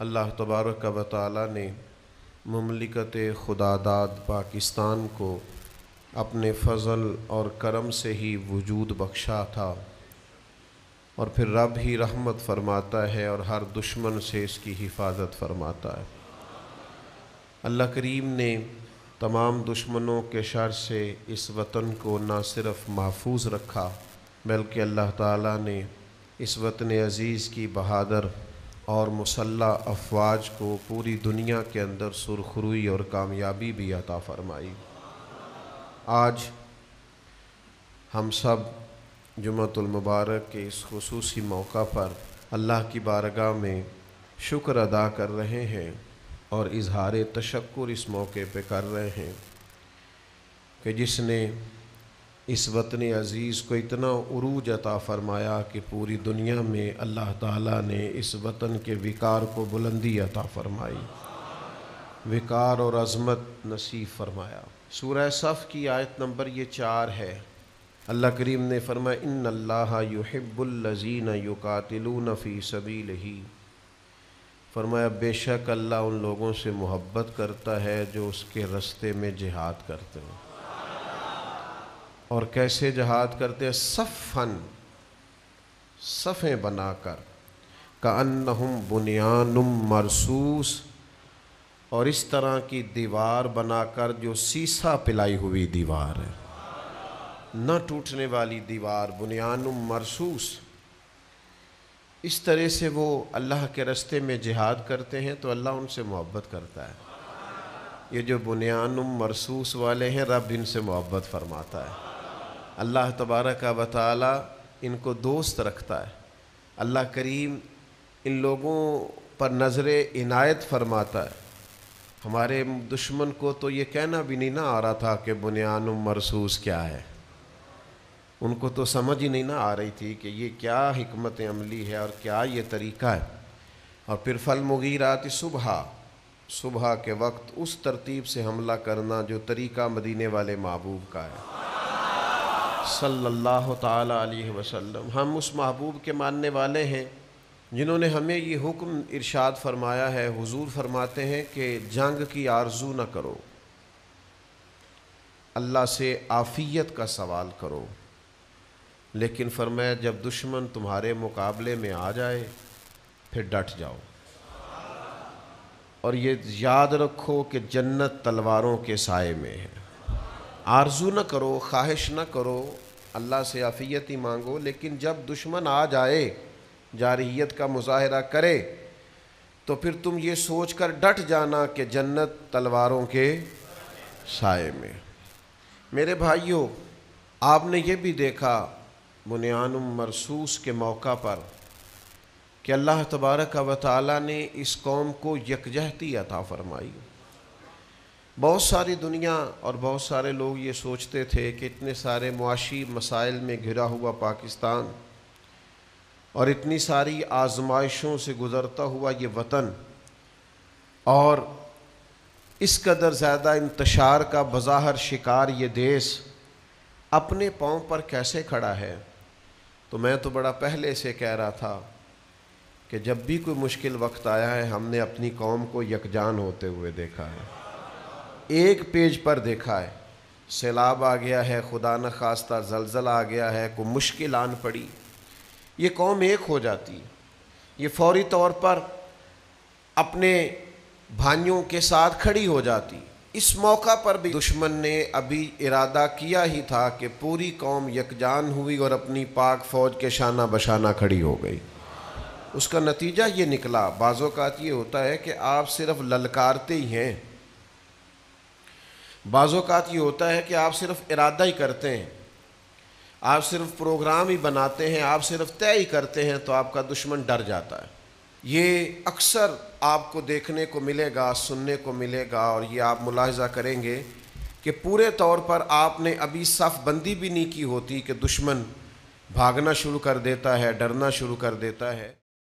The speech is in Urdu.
اللہ تبارک و تعالی نے مملکت خداداد پاکستان کو اپنے فضل اور کرم سے ہی وجود بخشا تھا، اور پھر رب ہی رحمت فرماتا ہے اور ہر دشمن سے اس کی حفاظت فرماتا ہے۔ اللہ کریم نے تمام دشمنوں کے شر سے اس وطن کو نہ صرف محفوظ رکھا بلکہ اللہ تعالیٰ نے اس وطن عزیز کی بہادر اور مسلح افواج کو پوری دنیا کے اندر سرخروئی اور کامیابی بھی عطا فرمائی۔ آج ہم سب جمعۃ المبارک کے اس خصوصی موقع پر اللہ کی بارگاہ میں شکر ادا کر رہے ہیں اور اظہار تشکر اس موقع پہ کر رہے ہیں کہ جس نے اس وطن عزیز کو اتنا عروج عطا فرمایا کہ پوری دنیا میں اللہ تعالیٰ نے اس وطن کے وقار کو بلندی عطا فرمائی، وقار اور عظمت نصیب فرمایا۔ سورہ صف کی آیت نمبر یہ 4 ہے۔ اللہ کریم نے فرمایا ان اللہ یحب الذین یقاتلون فی سبیلہ، فرمایا بے شک اللہ ان لوگوں سے محبت کرتا ہے جو اس کے رستے میں جہاد کرتے ہیں۔ اور کیسے جہاد کرتے ہیں؟ صفاً، صفیں بنا کر، کأنہم بنیان مرصوص، اور اس طرح کی دیوار بنا کر جو سیسا پلائی ہوئی دیوار ہے، نہ ٹوٹنے والی دیوار، بنیان مرصوص۔ اس طرح سے وہ اللہ کے راستے میں جہاد کرتے ہیں تو اللہ ان سے محبت کرتا ہے۔ یہ جو بنیان مرصوص والے ہیں رب ان سے محبت فرماتا ہے۔ اللہ تبارک و تعالی ان کو دوست رکھتا ہے۔ اللہ کریم ان لوگوں پر نظر عنایت فرماتا ہے۔ ہمارے دشمن کو تو یہ کہنا بھی نہیں نہ آ رہا تھا کہ بنیان مرصوص کیا ہے، ان کو تو سمجھ ہی نہیں نہ آ رہی تھی کہ یہ کیا حکمت عملی ہے اور کیا یہ طریقہ ہے۔ اور پھر فالمغیرات صبح کے وقت اس ترتیب سے حملہ کرنا جو طریقہ مدینے والے محبوب کا ہے صلی اللہ تعالی علیہ وسلم۔ ہم اس محبوب کے ماننے والے ہیں جنہوں نے ہمیں یہ حکم ارشاد فرمایا ہے۔ حضور فرماتے ہیں کہ جنگ کی آرزو نہ کرو، اللہ سے عافیت کا سوال کرو، لیکن فرمایا جب دشمن تمہارے مقابلے میں آ جائے پھر ڈٹ جاؤ، اور یہ یاد رکھو کہ جنت تلواروں کے سائے میں ہے۔ آرزو نہ کرو، خواہش نہ کرو، اللہ سے عافیت ہی مانگو، لیکن جب دشمن آ جائے، جارحیت کا مظاہرہ کرے، تو پھر تم یہ سوچ کر ڈٹ جانا کہ جنت تلواروں کے سائے میں۔ میرے بھائیوں، آپ نے یہ بھی دیکھا بنیان مرصوص کے موقع پر کہ اللہ تبارک و تعالی نے اس قوم کو یکجہتی عطا فرمائی۔ بہت ساری دنیا اور بہت سارے لوگ یہ سوچتے تھے کہ اتنے سارے معاشی مسائل میں گھرا ہوا پاکستان اور اتنی ساری آزمائشوں سے گزرتا ہوا یہ وطن اور اس قدر زیادہ انتشار کا بظاہر شکار یہ دیس اپنے پاؤں پر کیسے کھڑا ہے؟ تو میں تو بڑا پہلے سے کہہ رہا تھا کہ جب بھی کوئی مشکل وقت آیا ہے ہم نے اپنی قوم کو یکجان ہوتے ہوئے دیکھا ہے، ایک پیج پر دیکھا ہے۔ سیلاب آ گیا ہے، خدا نخواستہ زلزلہ آ گیا ہے، کوئی مشکل آن پڑی، یہ قوم ایک ہو جاتی ہے، یہ فوری طور پر اپنے بھائیوں کے ساتھ کھڑی ہو جاتی۔ اس موقع پر بھی دشمن نے ابھی ارادہ کیا ہی تھا کہ پوری قوم یکجان ہوئی اور اپنی پاک فوج کے شانہ بشانہ کھڑی ہو گئی۔ اس کا نتیجہ یہ نکلا، بعض اوقات یہ ہوتا ہے کہ آپ صرف للکارتے ہی ہیں، بعض اوقات یہ ہوتا ہے کہ آپ صرف ارادہ ہی کرتے ہیں، آپ صرف پروگرام ہی بناتے ہیں، آپ صرف طے ہی کرتے ہیں تو آپ کا دشمن ڈر جاتا ہے۔ یہ اکثر آپ کو دیکھنے کو ملے گا، سننے کو ملے گا، اور یہ آپ ملاحظہ کریں گے کہ پورے طور پر آپ نے ابھی صف بندی بھی نہیں کی ہوتی کہ دشمن بھاگنا شروع کر دیتا ہے، ڈرنا شروع کر دیتا ہے۔